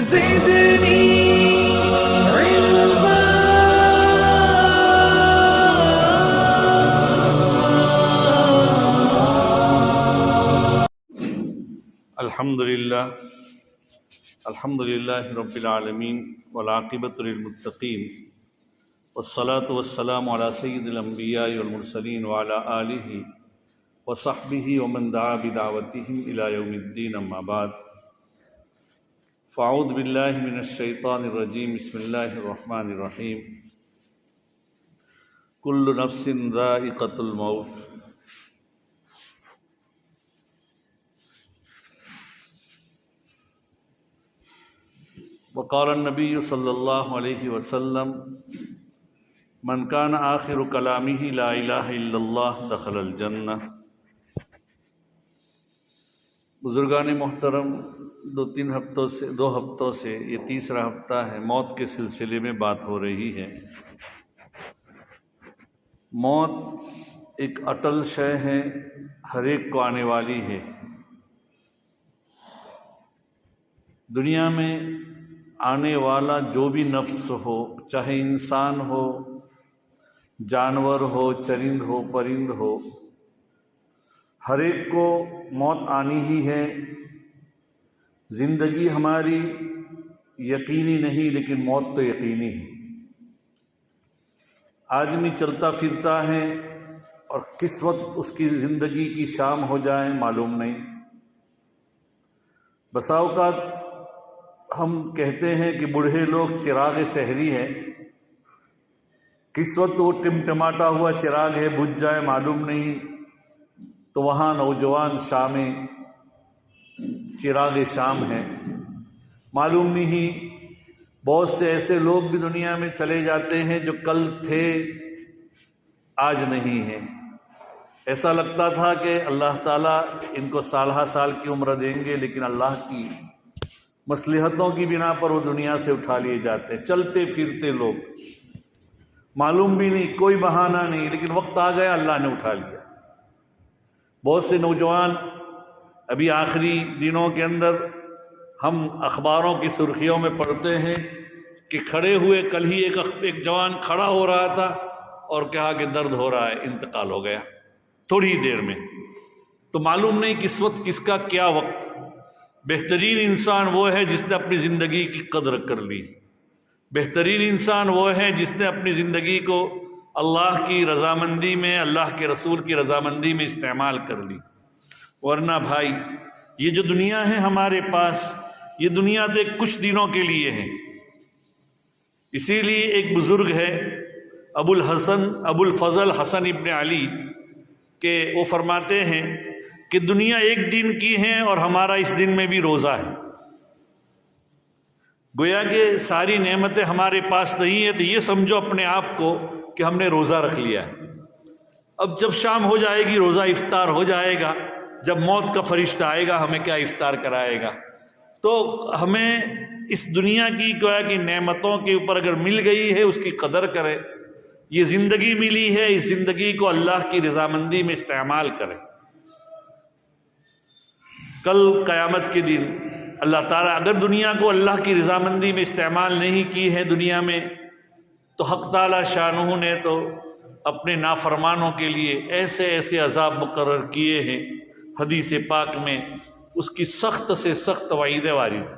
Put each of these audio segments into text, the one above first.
زدني علما. الحمد للہ رب العالمین والعاقبۃ للمتقین والصلاة والسلام علی سید الانبیاء والمرسلین وعلی آلہ وصحبہ ومن دعا بدعوتہم الی یوم الدین، اما بعد فاعوذ باللہ من الشیطان الرجیم، بسم اللہ الرحمن الرحیم۔ کل نفس ذائقۃ الموت۔ وقال النبی صلی اللہ علیہ وسلم من کان آخر کلامہ لا الہ الا اللہ دخل الجنہ۔ بزرگان محترم، دو ہفتوں سے یہ تیسرا ہفتہ ہے، موت کے سلسلے میں بات ہو رہی ہے۔ موت ایک اٹل شے ہے، ہر ایک کو آنے والی ہے۔ دنیا میں آنے والا جو بھی نفس ہو، چاہے انسان ہو، جانور ہو، چرند ہو، پرند ہو، ہر ایک کو موت آنی ہی ہے۔ زندگی ہماری یقینی نہیں، لیکن موت تو یقینی ہے۔ آدمی چلتا پھرتا ہے اور کس وقت اس کی زندگی کی شام ہو جائے معلوم نہیں۔ بسا اوقات ہم کہتے ہیں کہ بوڑھے لوگ چراغ سحری ہے، کس وقت وہ ٹمٹماتا ہوا چراغ ہے بجھ جائے معلوم نہیں، تو وہاں نوجوان شام چراغ شام ہے معلوم نہیں۔ بہت سے ایسے لوگ بھی دنیا میں چلے جاتے ہیں جو کل تھے آج نہیں ہیں۔ ایسا لگتا تھا کہ اللہ تعالیٰ ان کو سالہ سال کی عمر دیں گے، لیکن اللہ کی مصلحتوں کی بنا پر وہ دنیا سے اٹھا لیے جاتے ہیں۔ چلتے پھرتے لوگ، معلوم بھی نہیں، کوئی بہانہ نہیں، لیکن وقت آ گیا اللہ نے اٹھا لیا۔ بہت سے نوجوان ابھی آخری دنوں کے اندر ہم اخباروں کی سرخیوں میں پڑھتے ہیں کہ کھڑے ہوئے کل ہی ایک جوان کھڑا ہو رہا تھا اور کہا کہ درد ہو رہا ہے، انتقال ہو گیا تھوڑی ہی دیر میں۔ تو معلوم نہیں کس وقت کس کا کیا وقت۔ بہترین انسان وہ ہے جس نے اپنی زندگی کی قدر کر لی۔ بہترین انسان وہ ہے جس نے اپنی زندگی کو اللہ کی رضامندی میں، اللہ کے رسول کی رضامندی میں استعمال کر لی۔ ورنہ بھائی یہ جو دنیا ہے ہمارے پاس، یہ دنیا تو ایک کچھ دنوں کے لیے ہے۔ اسی لیے ایک بزرگ ہے ابو الفضل حسن ابن علی کہ وہ فرماتے ہیں کہ دنیا ایک دن کی ہے اور ہمارا اس دن میں بھی روزہ ہے۔ گویا کہ ساری نعمتیں ہمارے پاس نہیں ہے، تو یہ سمجھو اپنے آپ کو کہ ہم نے روزہ رکھ لیا ہے۔ اب جب شام ہو جائے گی روزہ افطار ہو جائے گا، جب موت کا فرشتہ آئے گا ہمیں کیا افطار کرائے گا؟ تو ہمیں اس دنیا کی گویا کہ نعمتوں کے اوپر اگر مل گئی ہے اس کی قدر کرے۔ یہ زندگی ملی ہے، اس زندگی کو اللہ کی رضامندی میں استعمال کرے۔ کل قیامت کے دن اللہ تعالیٰ اگر دنیا کو اللہ کی رضامندی میں استعمال نہیں کی ہے دنیا میں، تو حق تعالیٰ شانہ نے تو اپنے نافرمانوں کے لیے ایسے ایسے عذاب مقرر کیے ہیں، حدیث پاک میں اس کی سخت سے سخت وعیدیں وارد۔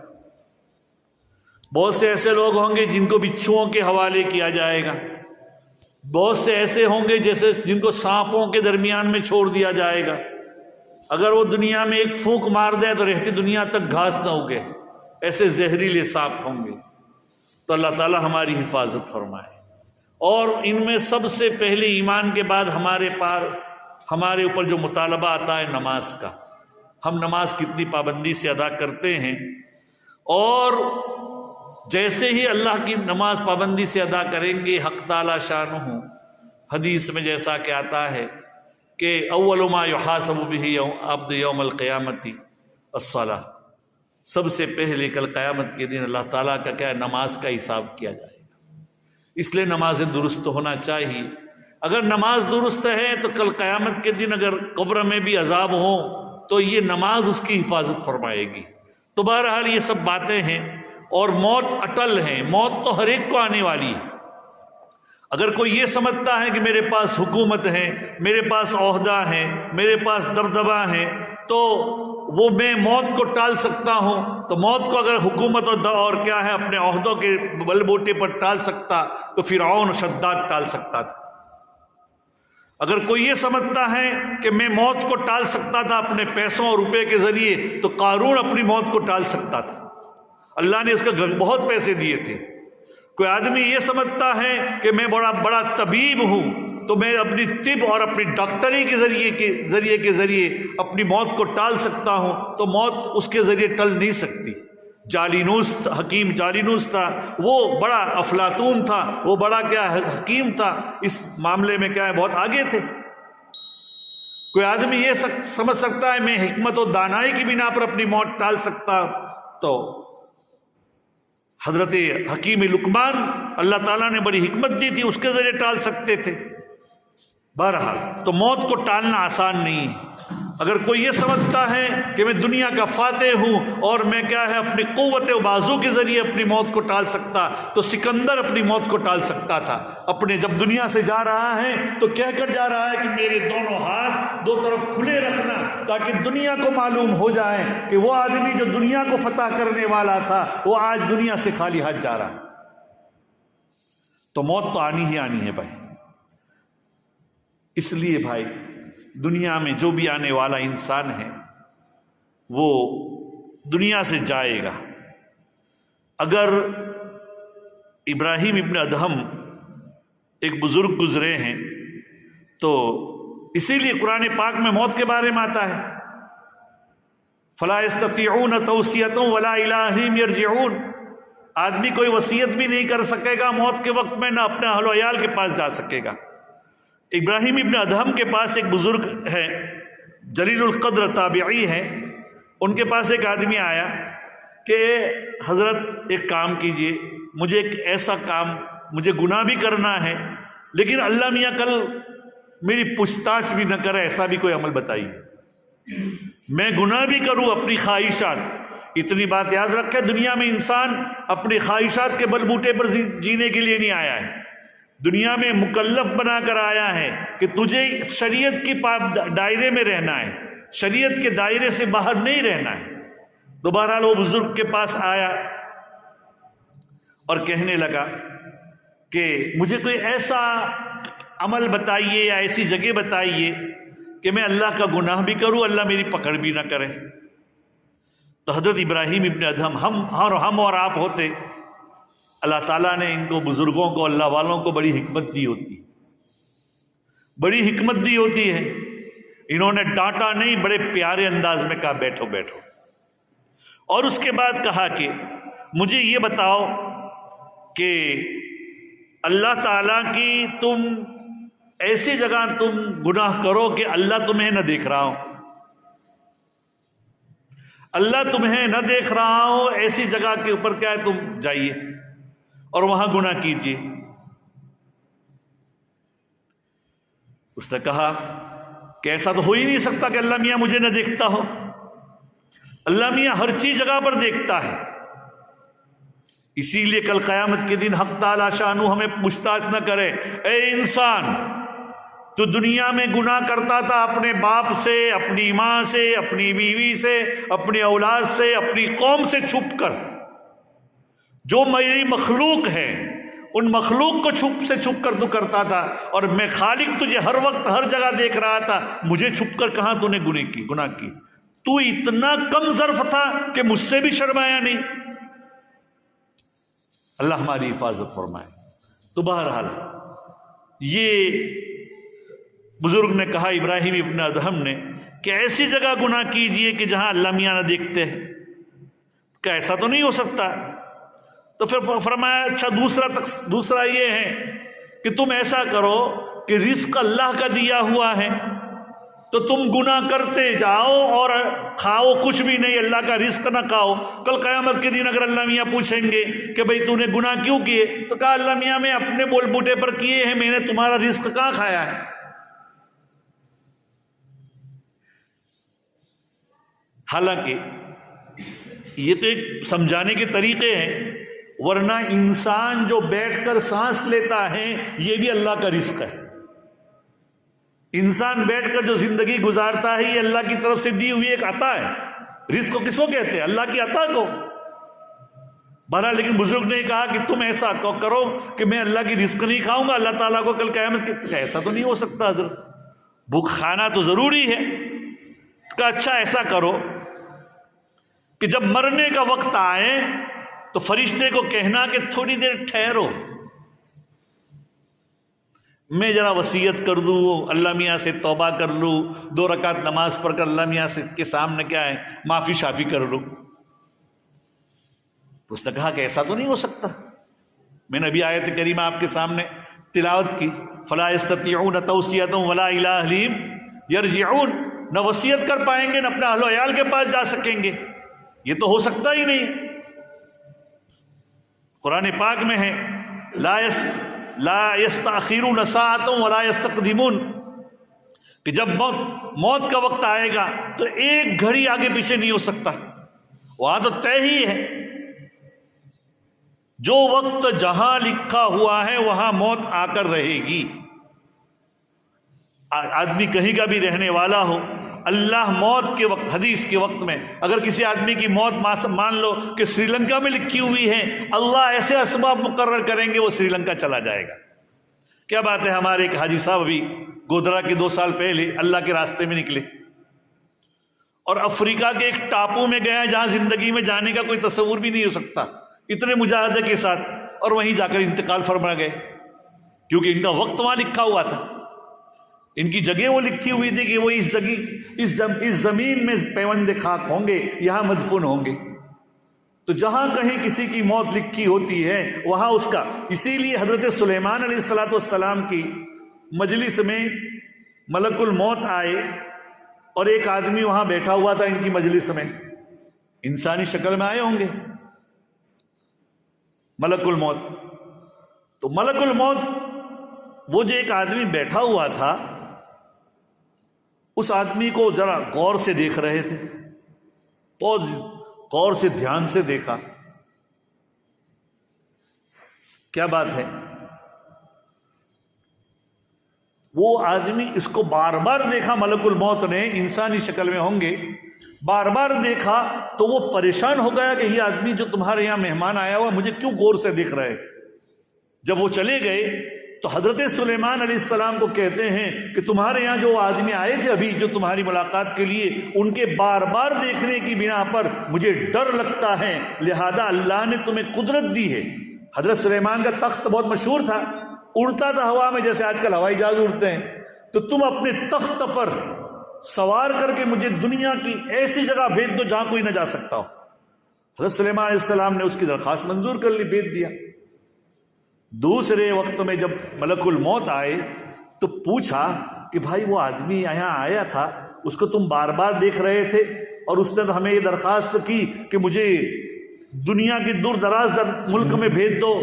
بہت سے ایسے لوگ ہوں گے جن کو بچھوؤں کے حوالے کیا جائے گا، بہت سے ایسے ہوں گے جیسے جن کو سانپوں کے درمیان میں چھوڑ دیا جائے گا۔ اگر وہ دنیا میں ایک پھونک مار دے تو رہتی دنیا تک گھاس نہ اگے، ایسے زہریلے سانپ ہوں گے۔ تو اللہ تعالیٰ ہماری حفاظت فرمائے۔ اور ان میں سب سے پہلے ایمان کے بعد ہمارے اوپر جو مطالبہ آتا ہے نماز کا، ہم نماز کتنی پابندی سے ادا کرتے ہیں۔ اور جیسے ہی اللہ کی نماز پابندی سے ادا کریں گے، حق تعالیٰ شانہ حدیث میں جیسا کہ آتا ہے کہ اول ما یحاسب بہ عبد یوم القیامت الصلاۃ، سب سے پہلے کل قیامت کے دن اللہ تعالیٰ کا کیا نماز کا حساب کیا جائے گا۔ اس لیے نمازیں درست ہونا چاہیے۔ اگر نماز درست ہے تو کل قیامت کے دن اگر قبر میں بھی عذاب ہوں تو یہ نماز اس کی حفاظت فرمائے گی۔ تو بہرحال یہ سب باتیں ہیں، اور موت اٹل ہے، موت تو ہر ایک کو آنے والی ہے۔ اگر کوئی یہ سمجھتا ہے کہ میرے پاس حکومت ہے، میرے پاس عہدہ ہے، میرے پاس دبدبہ ہے، تو وہ میں موت کو ٹال سکتا ہوں، تو موت کو اگر حکومت اور کیا ہے اپنے عہدوں کے بل بوٹے پر ٹال سکتا تو فرعون و شداد ٹال سکتا تھا۔ اگر کوئی یہ سمجھتا ہے کہ میں موت کو ٹال سکتا تھا اپنے پیسوں اور روپے کے ذریعے، تو قارون اپنی موت کو ٹال سکتا تھا، اللہ نے اس کا بہت پیسے دیے تھے۔ کوئی آدمی یہ سمجھتا ہے کہ میں بڑا طبیب ہوں، تو میں اپنی طب اور اپنی ڈاکٹری کے ذریعے اپنی موت کو ٹال سکتا ہوں، تو موت اس کے ذریعے ٹل نہیں سکتی۔ جالینوس، حکیم جالینوس تھا، وہ بڑا افلاطون تھا، وہ بڑا کیا حکیم تھا، اس معاملے میں کیا ہے بہت آگے تھے۔ کوئی آدمی یہ سمجھ سکتا ہے میں حکمت و دانائی کی بنا پر اپنی موت ٹال سکتا، تو حضرت حکیم لقمان اللہ تعالیٰ نے بڑی حکمت دی تھی، اس کے ذریعے ٹال سکتے تھے۔ بہرحال تو موت کو ٹالنا آسان نہیں ہے۔ اگر کوئی یہ سمجھتا ہے کہ میں دنیا کا فاتح ہوں اور میں کیا ہے اپنی قوت و بازو کے ذریعے اپنی موت کو ٹال سکتا، تو سکندر اپنی موت کو ٹال سکتا تھا۔ اپنے جب دنیا سے جا رہا ہے تو کہہ کر جا رہا ہے کہ میرے دونوں ہاتھ دو طرف کھلے رکھنا، تاکہ دنیا کو معلوم ہو جائے کہ وہ آدمی جو دنیا کو فتح کرنے والا تھا وہ آج دنیا سے خالی ہاتھ جا رہا۔ تو موت تو آنی ہی آنی ہے بھائی۔ اس لیے بھائی دنیا میں جو بھی آنے والا انسان ہے وہ دنیا سے جائے گا۔ اگر ابراہیم ابن ادہم ایک بزرگ گزرے ہیں تو اسی لیے قرآن پاک میں موت کے بارے میں آتا ہے، فلا یستطیعون توصیۃ ولا الی اہلہم یرجعون، آدمی کوئی وصیت بھی نہیں کر سکے گا موت کے وقت میں، نہ اپنے اہل و عیال کے پاس جا سکے گا۔ ابراہیم ابن ادہم کے پاس ایک بزرگ ہے، جلیل القدر تابعی ہے، ان کے پاس ایک آدمی آیا کہ حضرت ایک کام کیجئے، مجھے ایک ایسا کام، مجھے گناہ بھی کرنا ہے لیکن اللہ میاں کل میری پوچھ تاچھ بھی نہ کرے، ایسا بھی کوئی عمل بتائیے، میں گناہ بھی کروں اپنی خواہشات۔ اتنی بات یاد رکھے، دنیا میں انسان اپنی خواہشات کے بل بوٹے پر جینے کے لیے نہیں آیا ہے، دنیا میں مکلف بنا کر آیا ہے کہ تجھے شریعت کی دائرے میں رہنا ہے، شریعت کے دائرے سے باہر نہیں رہنا ہے۔ تو بہرحال وہ بزرگ کے پاس آیا اور کہنے لگا کہ مجھے کوئی ایسا عمل بتائیے یا ایسی جگہ بتائیے کہ میں اللہ کا گناہ بھی کروں، اللہ میری پکڑ بھی نہ کرے۔ تو حضرت ابراہیم ابن ادہم، ہم اور آپ ہوتے، اللہ تعالیٰ نے ان کو بزرگوں کو، اللہ والوں کو بڑی حکمت دی ہوتی، بڑی حکمت دی ہوتی ہے۔ انہوں نے ڈانٹا نہیں، بڑے پیارے انداز میں کہا بیٹھو بیٹھو، اور اس کے بعد کہا کہ مجھے یہ بتاؤ کہ اللہ تعالیٰ کی تم ایسی جگہ تم گناہ کرو کہ اللہ تمہیں نہ دیکھ رہا ہو، اللہ تمہیں نہ دیکھ رہا ہو، ایسی جگہ کے اوپر کیا ہے تم جائیے اور وہاں گناہ کیجیے۔ اس نے کہا کہ ایسا تو ہو ہی نہیں سکتا کہ اللہ میاں مجھے نہ دیکھتا ہو، اللہ میاں ہر چیز جگہ پر دیکھتا ہے۔ اسی لیے کل قیامت کے دن حق تعالی شانو ہمیں پوچھتاچھ نہ کرے، اے انسان تو دنیا میں گناہ کرتا تھا اپنے باپ سے، اپنی ماں سے، اپنی بیوی سے، اپنی اولاد سے، اپنی قوم سے چھپ کر، جو میری مخلوق ہے ان مخلوق کو چھپ کر تو کرتا تھا، اور میں خالق تجھے ہر وقت ہر جگہ دیکھ رہا تھا، مجھے چھپ کر کہاں تو نے گناہ کی؟ تو اتنا کم ظرف تھا کہ مجھ سے بھی شرمایا نہیں۔ اللہ ہماری حفاظت فرمائے۔ تو بہرحال یہ بزرگ نے کہا ابراہیم ابن ادہم نے کہ ایسی جگہ گناہ کیجئے کہ جہاں اللہ میاں نہ دیکھتے ہیں، کہ ایسا تو نہیں ہو سکتا۔ تو پھر فرمایا اچھا دوسرا یہ ہے کہ تم ایسا کرو کہ رزق اللہ کا دیا ہوا ہے تو تم گناہ کرتے جاؤ اور کھاؤ کچھ بھی نہیں، اللہ کا رزق نہ کھاؤ۔ کل قیامت کے دن اگر اللہ میاں پوچھیں گے کہ بھئی تو نے گناہ کیوں کیے، تو کہا اللہ میاں میں اپنے بول بوٹے پر کیے ہیں، میں نے تمہارا رزق کہاں کھایا ہے۔ حالانکہ یہ تو ایک سمجھانے کے طریقے ہیں، ورنہ انسان جو بیٹھ کر سانس لیتا ہے یہ بھی اللہ کا رزق ہے۔ انسان بیٹھ کر جو زندگی گزارتا ہے یہ اللہ کی طرف سے دی ہوئی ایک عطا ہے۔ رزق کو کس کو کہتے ہیں؟ اللہ کی عطا کو۔ بہرحال لیکن بزرگ نے کہا کہ تم ایسا کرو کہ میں اللہ کی رزق نہیں کھاؤں گا، اللہ تعالیٰ کو کل قیامت کے، ایسا تو نہیں ہو سکتا حضرت، بھوک کھانا تو ضروری ہے۔ کہا اچھا ایسا کرو کہ جب مرنے کا وقت آئے تو فرشتے کو کہنا کہ تھوڑی دیر ٹھہرو، میں ذرا وصیت کر دوں، اللہ میاں سے توبہ کر لوں، 2 رکعت نماز پڑھ کر اللہ میاں سے کے سامنے کیا ہے معافی شافی کر لوں۔ اس نے کہا کہ ایسا تو نہیں ہو سکتا، میں نے ابھی آیت کریمہ آپ کے سامنے تلاوت کی، فلا یستطیعون توصیۃ ولا الی اہلہم یرجعون، نہ وصیت کر پائیں گے نہ اپنے اہل و عیال کے پاس جا سکیں گے، یہ تو ہو سکتا ہی نہیں۔ قرآن پاک میں ہے لا یستاخرون ساعۃ ولا یستقدمون، کہ جب موت کا وقت آئے گا تو ایک گھڑی آگے پیچھے نہیں ہو سکتا، وہاں تو طے ہی ہے، جو وقت جہاں لکھا ہوا ہے وہاں موت آ کر رہے گی۔ آدمی کہیں کا بھی رہنے والا ہو، اللہ موت کے وقت، حدیث کے وقت میں اگر کسی آدمی کی موت مان لو کہ سری لنکا میں لکھی ہوئی ہے، اللہ ایسے اسباب مقرر کریں گے وہ سری لنکا چلا جائے گا۔ کیا بات ہے، ہمارے ایک حاجی صاحب ابھی گودرا کے 2 سال پہلے اللہ کے راستے میں نکلے اور افریقہ کے ایک ٹاپو میں گیا جہاں زندگی میں جانے کا کوئی تصور بھی نہیں ہو سکتا، اتنے مجاہدے کے ساتھ، اور وہیں جا کر انتقال فرما گئے، کیونکہ ان کا وقت وہاں لکھا ہوا تھا، ان کی جگہ وہ لکھی ہوئی تھی کہ وہ اس زمین میں پیوند خاک ہوں گے، یہاں مدفون ہوں گے۔ تو جہاں کہیں کسی کی موت لکھی ہوتی ہے وہاں اس کا، اسی لیے حضرت سلیمان علیہ السلام کی مجلس میں ملک الموت آئے اور ایک آدمی وہاں بیٹھا ہوا تھا ان کی مجلس میں، انسانی شکل میں آئے ہوں گے ملک الموت۔ تو ملک الموت وہ جو ایک آدمی بیٹھا ہوا تھا اس آدمی کو ذرا غور سے دیکھ رہے تھے، بہت غور سے دھیان سے دیکھا، کیا بات ہے، وہ آدمی اس کو بار بار دیکھا، ملک الموت نے، انسانی شکل میں ہوں گے، بار بار دیکھا تو وہ پریشان ہو گیا کہ یہ آدمی جو تمہارے یہاں مہمان آیا ہوا مجھے کیوں غور سے دیکھ رہے۔ جب وہ چلے گئے تو حضرت سلیمان علیہ السلام کو کہتے ہیں کہ تمہارے یہاں جو آدمی آئے تھے ابھی جو تمہاری ملاقات کے لیے، ان کے بار بار دیکھنے کی بنا پر مجھے ڈر لگتا ہے، لہذا اللہ نے تمہیں قدرت دی ہے۔ حضرت سلیمان کا تخت بہت مشہور تھا، اڑتا تھا ہوا میں جیسے آج کل ہوائی جہاز اڑتے ہیں، تو تم اپنے تخت پر سوار کر کے مجھے دنیا کی ایسی جگہ بھیج دو جہاں کوئی نہ جا سکتا ہو۔ حضرت سلیمان علیہ السلام نے اس کی درخواست منظور کر لی، بھیج دیا۔ دوسرے وقت میں جب ملک الموت آئے تو پوچھا کہ بھائی وہ آدمی یہاں آیا تھا، اس کو تم بار بار دیکھ رہے تھے اور اس نے تو ہمیں یہ درخواست کی کہ مجھے دنیا کے دور دراز ملک میں بھیج دو،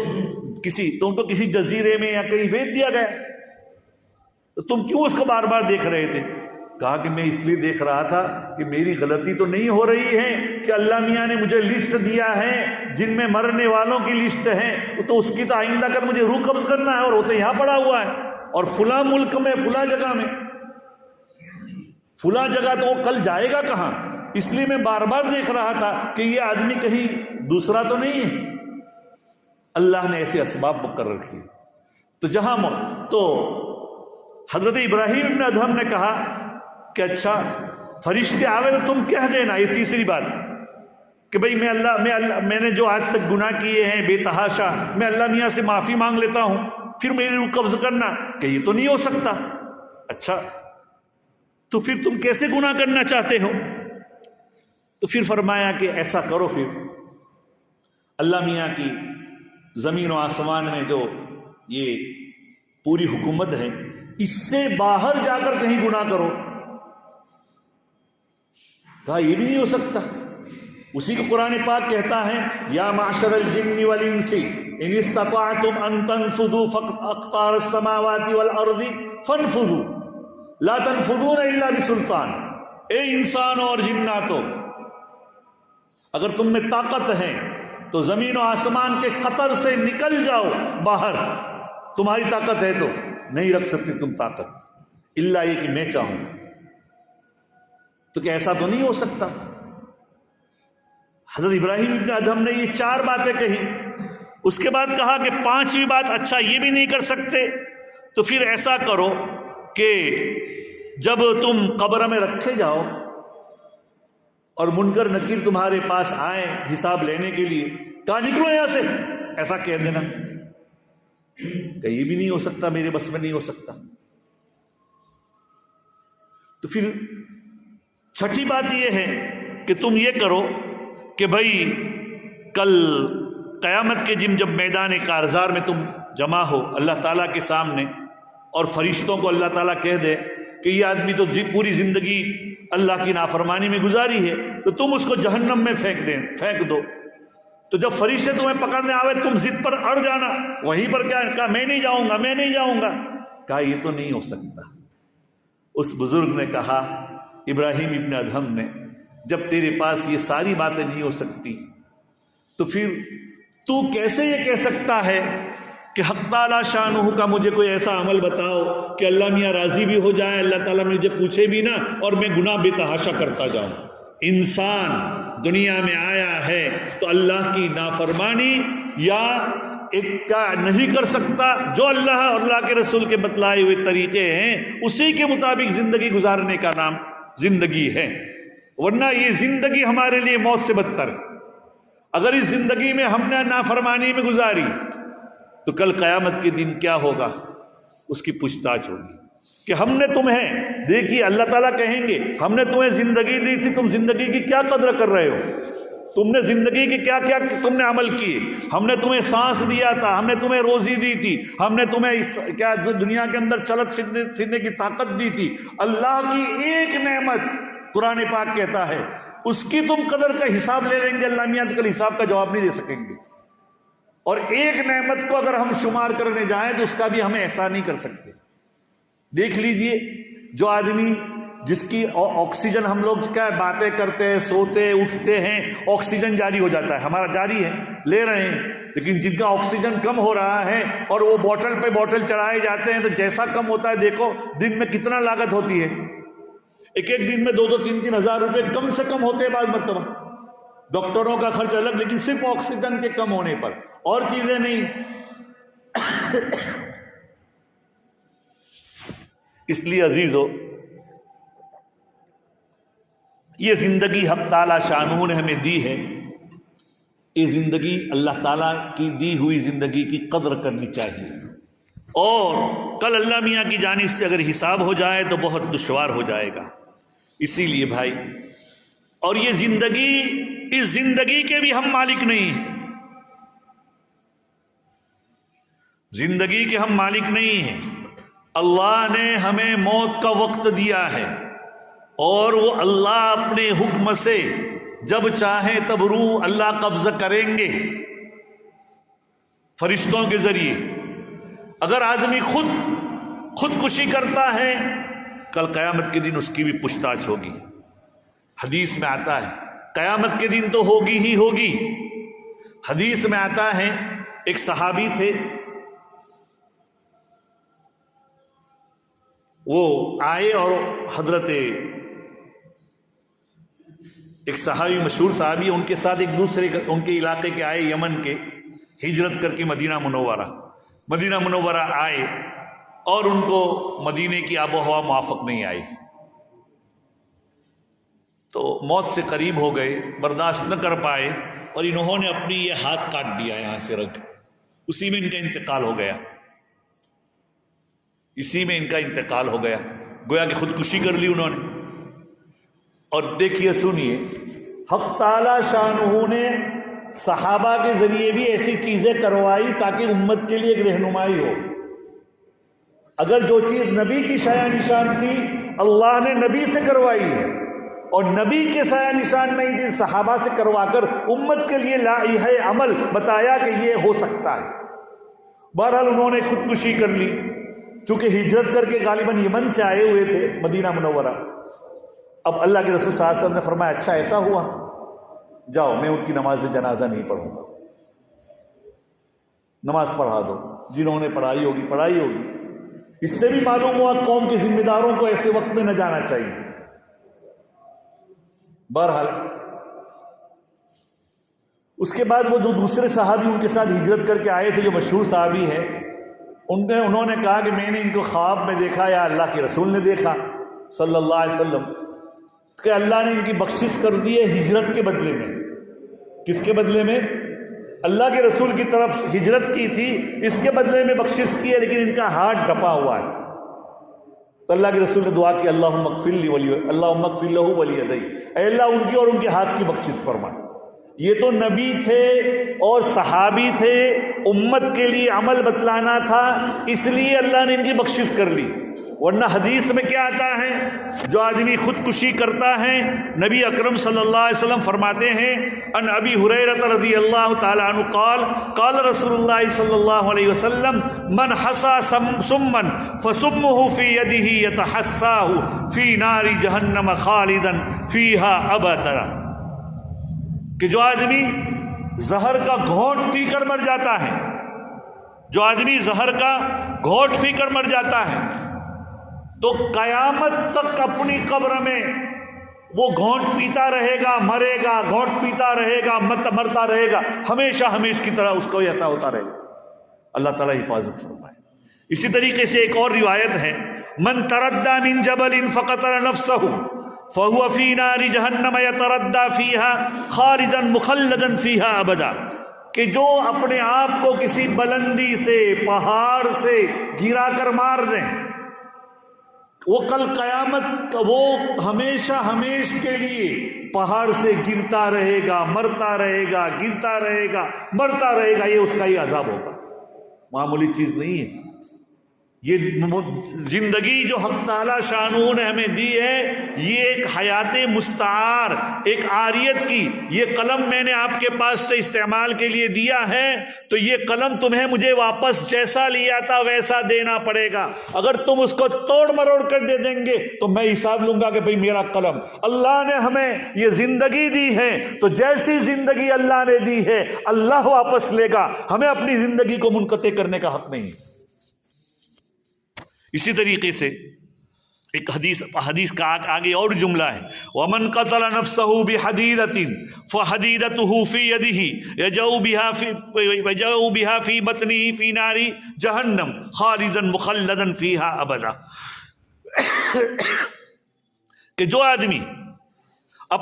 تم کو کسی جزیرے میں یا کہیں بھیج دیا گیا، تو تم کیوں اس کو بار بار دیکھ رہے تھے؟ کہا کہ میں اس لیے دیکھ رہا تھا کہ میری غلطی تو نہیں ہو رہی ہے کہ اللہ میاں نے مجھے لسٹ دیا ہے جن میں مرنے والوں کی لسٹ ہے، تو اس کی تو آئندہ کل مجھے روح قبض کرنا ہے، اور وہ تو یہاں پڑا ہوا ہے اور فلاں ملک میں فلاں جگہ میں، فلاں جگہ تو وہ کل جائے گا کہاں، اس لیے میں بار بار دیکھ رہا تھا کہ یہ آدمی کہیں دوسرا تو نہیں ہے۔ اللہ نے ایسے اسباب مقرر کیے۔ تو حضرت ابراہیم ابن ادہم نے کہا کہ اچھا فرشتے آوے تو تم کہہ دینا، یہ تیسری بات کہ بھئی میں نے جو آج تک گناہ کیے ہیں بے تحاشا، میں اللہ میاں سے معافی مانگ لیتا ہوں، پھر میری روح قبض کرنا، کہ یہ تو نہیں ہو سکتا۔ اچھا تو پھر تم کیسے گناہ کرنا چاہتے ہو؟ تو پھر فرمایا کہ ایسا کرو، پھر اللہ میاں کی زمین و آسمان میں جو یہ پوری حکومت ہے اس سے باہر جا کر کہیں گناہ کرو۔ کہا یہ بھی نہیں ہو سکتا۔ اسی کو قرآن پاک کہتا ہے یا معشر الجن والانس ان استطعتم ان تنفذوا فاقطار السماوات والارض فانفذوا لا تنفذون الا بسلطان۔ اے انسان اور جناتو، اگر تم میں طاقت ہے تو زمین و آسمان کے قطر سے نکل جاؤ باہر. تمہاری طاقت ہے تو نہیں رکھ سکتے تم طاقت، الا یہ کہ میں چاہوں. تو کیا ایسا تو نہیں ہو سکتا؟ حضرت ابراہیم ابن ادہم نے یہ 4 باتیں کہی. اس کے بعد کہا کہ 5ویں بات، اچھا یہ بھی نہیں کر سکتے تو پھر ایسا کرو کہ جب تم قبر میں رکھے جاؤ اور منکر نکیر تمہارے پاس آئیں حساب لینے کے لیے، کہا نکلو یہاں سے، ایسا کہہ دینا. کہ یہ بھی نہیں ہو سکتا، میرے بس میں نہیں ہو سکتا. تو پھر 6ٹھی بات یہ ہے کہ تم یہ کرو کہ بھائی کل قیامت کے دن جب میدان کارزار میں تم جمع ہو اللہ تعالیٰ کے سامنے اور فرشتوں کو اللہ تعالیٰ کہہ دے کہ یہ آدمی تو پوری زندگی اللہ کی نافرمانی میں گزاری ہے، تو تم اس کو جہنم میں پھینک دو. تو جب فرشتے تمہیں پکڑنے آوے تم ضد پر اڑ جانا. وہیں پر کیا کہا؟ میں نہیں جاؤں گا، میں نہیں جاؤں گا. کہا یہ تو نہیں ہو سکتا. اس بزرگ نے کہا، ابراہیم ابن ادہم نے، جب تیرے پاس یہ ساری باتیں نہیں ہو سکتی تو پھر تو کیسے یہ کہہ سکتا ہے کہ حق تعالی شانہ کا مجھے کوئی ایسا عمل بتاؤ کہ اللہ میاں راضی بھی ہو جائے، اللہ تعالیٰ مجھے پوچھے بھی نہ اور میں گناہ بے تحاشا کرتا جاؤں. انسان دنیا میں آیا ہے تو اللہ کی نافرمانی یا ایک کا نہیں کر سکتا. جو اللہ اور اللہ کے رسول کے بتلائے ہوئے طریقے ہیں اسی کے مطابق زندگی گزارنے کا نام زندگی ہے. ورنہ یہ زندگی ہمارے لیے موت سے بدتر ہے. اگر اس زندگی میں ہم نے نافرمانی میں گزاری تو کل قیامت کے دن کیا ہوگا؟ اس کی پوچھ تاچھ ہوگی کہ ہم نے تمہیں، دیکھیے اللہ تعالیٰ کہیں گے ہم نے تمہیں زندگی دی تھی، تم زندگی کی کیا قدر کر رہے ہو؟ تم نے زندگی کی کیا کیا تم نے عمل کیے؟ ہم نے تمہیں سانس دیا تھا، ہم نے تمہیں روزی دی تھی، ہم نے تمہیں کیا دنیا کے اندر چلت پھرنے کی طاقت دی تھی. اللہ کی ایک نعمت قرآن پاک کہتا ہے اس کی تم قدر کا حساب لے لیں گے، اللہ میاں کل حساب کا جواب نہیں دے سکیں گے. اور ایک نعمت کو اگر ہم شمار کرنے جائیں تو اس کا بھی ہمیں احسان نہیں کر سکتے. دیکھ لیجئے جو آدمی جس کی آکسیجن، ہم لوگ کیا باتیں کرتے ہیں، سوتے اٹھتے ہیں، آکسیجن جاری ہو جاتا ہے، ہمارا جاری ہے، لے رہے ہیں. لیکن جن کا آکسیجن کم ہو رہا ہے اور وہ بوٹل پہ بوٹل چڑھائے جاتے ہیں تو جیسا کم ہوتا ہے دیکھو دن میں کتنا لاگت ہوتی ہے. ایک دن میں 2-3 ہزار روپے کم سے کم ہوتے ہیں بعض مرتبہ. ڈاکٹروں کا خرچ الگ، لیکن صرف آکسیجن کے کم ہونے پر، اور چیزیں نہیں. اس لیے عزیزو، یہ زندگی حق تعالی شانہ نے ہمیں دی ہے. یہ زندگی اللہ تعالیٰ کی دی ہوئی زندگی کی قدر کرنی چاہیے. اور کل اللہ میاں کی جانب سے اگر حساب ہو جائے تو بہت دشوار ہو جائے گا. اسی لیے بھائی، اور یہ زندگی، اس زندگی کے بھی ہم مالک نہیں ہیں. زندگی کے ہم مالک نہیں ہیں. اللہ نے ہمیں موت کا وقت دیا ہے اور وہ اللہ اپنے حکم سے جب چاہیں تب روح اللہ قبض کریں گے فرشتوں کے ذریعے. اگر آدمی خودکشی کرتا ہے کل قیامت کے دن اس کی بھی پوچھ تاچھ ہوگی. حدیث میں آتا ہے قیامت کے دن تو ہوگی ہی ہوگی. حدیث میں آتا ہے ایک صحابی تھے، وہ آئے اور حضرت ایک صحابی، مشہور صحابی، ان کے ساتھ ایک دوسرے ان کے علاقے کے آئے، یمن کے، ہجرت کر کے مدینہ منورہ آئے اور ان کو مدینے کی آب و ہوا موافق نہیں آئی تو موت سے قریب ہو گئے، برداشت نہ کر پائے اور انہوں نے اپنی یہ ہاتھ کاٹ دیا یہاں سے رکھ. اسی میں ان کا انتقال ہو گیا. اسی میں ان کا انتقال ہو گیا. گویا کہ خودکشی کر لی انہوں نے. اور دیکھیے سنیے، حق تعالی شانہ نے صحابہ کے ذریعے بھی ایسی چیزیں کروائی تاکہ امت کے لیے ایک رہنمائی ہو. اگر جو چیز نبی کی شایع نشان تھی اللہ نے نبی سے کروائی ہے اور نبی کے سایہ نشان نہیں تھی، صحابہ سے کروا کر امت کے لیے لائحہ عمل بتایا کہ یہ ہو سکتا ہے. بہرحال انہوں نے خودکشی کر لی، چونکہ ہجرت کر کے غالباً یمن سے آئے ہوئے تھے مدینہ منورہ. اب اللہ کے رسول صلی اللہ علیہ وسلم نے فرمایا اچھا ایسا ہوا، جاؤ میں ان کی نماز جنازہ نہیں پڑھوں گا، نماز پڑھا دو، جنہوں نے پڑھائی ہوگی۔ اس سے بھی معلوم ہوا قوم کے ذمہ داروں کو ایسے وقت میں نہ جانا چاہیے۔ بہرحال اس کے بعد وہ جو دوسرے صحابی ان کے ساتھ ہجرت کر کے آئے تھے، جو مشہور صحابی ہے، انہوں نے کہا کہ میں نے ان کو خواب میں دیکھا یا اللہ کے رسول نے دیکھا صلی اللہ علیہ وسلم کہ اللہ نے ان کی بخشش کر دی ہے ہجرت کے بدلے میں۔ کس کے بدلے میں؟ اللہ کے رسول کی طرف ہجرت کی تھی، اس کے بدلے میں بخشش کی ہے، لیکن ان کا ہاتھ ڈپا ہوا ہے۔ تو اللہ کے رسول نے دعا کی اللہم اغفر لہ ولیدیہ، اے اللہ ان کی اور ان کے ہاتھ کی بخشش فرما۔ یہ تو نبی تھے اور صحابی تھے، امت کے لیے عمل بتلانا تھا، اس لیے اللہ نے ان کی بخشش کر لی۔ ورنہ حدیث میں کیا آتا ہے، جو آدمی خودکشی کرتا ہے، نبی اکرم صلی اللہ علیہ وسلم فرماتے ہیں ان ابی ہریرہ رضی اللہ تعالی عنہ قال قال رسول اللہ صلی اللہ علیہ وسلم من حصى سما فسمه في يده يتحساه في نار جہنم خالدا فيها ابدا، کہ جو آدمی زہر کا گھونٹ پی کر مر جاتا ہے، جو آدمی زہر کا گھونٹ پی کر مر جاتا ہے تو قیامت تک اپنی قبر میں وہ گھونٹ پیتا رہے گا، مرے گا، گھونٹ پیتا رہے گا، مرتا رہے گا، ہمیشہ کی طرح اس کو ایسا ہوتا رہے گا۔ اللہ تعالیٰ حفاظت فرمائے۔ اسی طریقے سے ایک اور روایت ہے من تردى من جبل فقتل نفسه فهو في نار جہنم يتردى فيها خالدا مخلدا فيها ابدا، کہ جو اپنے آپ کو کسی بلندی سے، پہاڑ سے گرا کر مار دیں، وہ کل قیامت وہ ہمیشہ کے لیے پہاڑ سے گرتا رہے گا، مرتا رہے گا، گرتا رہے گا، مرتا رہے گا۔ یہ اس کا ہی عذاب ہوگا، معمولی چیز نہیں ہے۔ یہ زندگی جو حق تعالی شانہ نے ہمیں دی ہے، یہ ایک حیات مستعار، ایک عاریت کی، یہ قلم میں نے آپ کے پاس سے استعمال کے لیے دیا ہے، تو یہ قلم تمہیں مجھے واپس جیسا لیا تھا ویسا دینا پڑے گا۔ اگر تم اس کو توڑ مروڑ کر دے دیں گے تو میں حساب لوں گا کہ بھئی میرا قلم۔ اللہ نے ہمیں یہ زندگی دی ہے تو جیسی زندگی اللہ نے دی ہے اللہ واپس لے گا، ہمیں اپنی زندگی کو منقطع کرنے کا حق نہیں۔ اسی طریقے سے ایک حدیث کا آگے اور جملہ ہے وَمَنْ قَتَلَ نَفْسَهُ بِحَدِيدَةٍ فَحَدِيدَتُهُ فِي يَدِهِ يَجَعُ بِهَا فِي بَطْنِهِ فِي نَارِ جَهَنَّمَ خَالِدًا مُخَلَّدًا فِيهَا أَبَدًا، کہ جو آدمی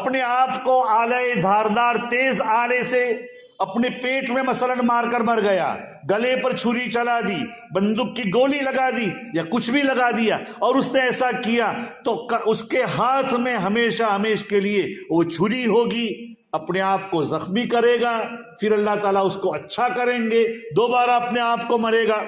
اپنے آپ کو آلے دھاردار تیز آلے سے اپنے پیٹ میں مثلاً مار کر مر گیا، گلے پر چھری چلا دی، بندوق کی گولی لگا دی یا کچھ بھی لگا دیا، اور اس نے ایسا کیا تو اس کے ہاتھ میں ہمیشہ کے لیے وہ چھری ہوگی، اپنے آپ کو زخمی کرے گا، پھر اللہ تعالیٰ اس کو اچھا کریں گے، دوبارہ اپنے آپ کو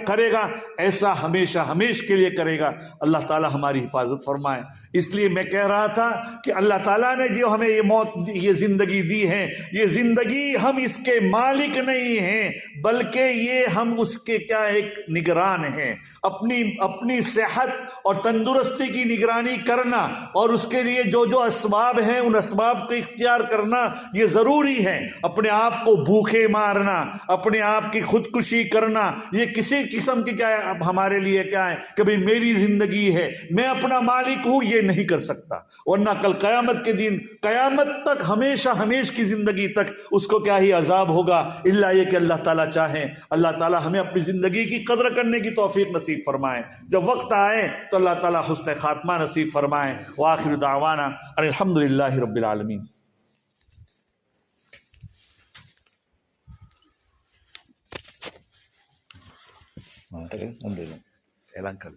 کرے گا، ایسا ہمیشہ کے لیے کرے گا۔ اللہ تعالیٰ ہماری حفاظت فرمائے۔ اس لیے میں کہہ رہا تھا کہ اللہ تعالیٰ نے جو ہمیں یہ زندگی دی ہے، یہ زندگی ہم اس کے مالک نہیں ہیں، بلکہ یہ ہم اس کے کیا ایک نگران ہیں۔ اپنی صحت اور تندرستی کی نگرانی کرنا اور اس کے لیے جو اسباب ہیں ان اسباب کو اختیار کرنا یہ ضروری ہے۔ اپنے آپ کو بھوکے مارنا، اپنے آپ کی خودکشی کرنا، یہ کسی قسم کی کیا ہے اب ہمارے لیے کیا ہے کہ بھئی میری زندگی ہے، میں اپنا مالک ہوں، یہ نہیں کر سکتا، ورنہ کل قیامت کے دن، قیامت تک ہمیشہ کی زندگی تک اس کو کیا ہی عذاب ہوگا، الا یہ کہ اللہ تعالیٰ چاہیں۔ اللہ تعالیٰ ہمیں اپنی زندگی کی قدر کرنے کی توفیق نصیب فرمائے، جب وقت آئے تو اللہ تعالیٰ حسن خاتمہ نصیب فرمائے۔ وآخر دعوانا الحمدللہ رب العالمین۔ اعلان کر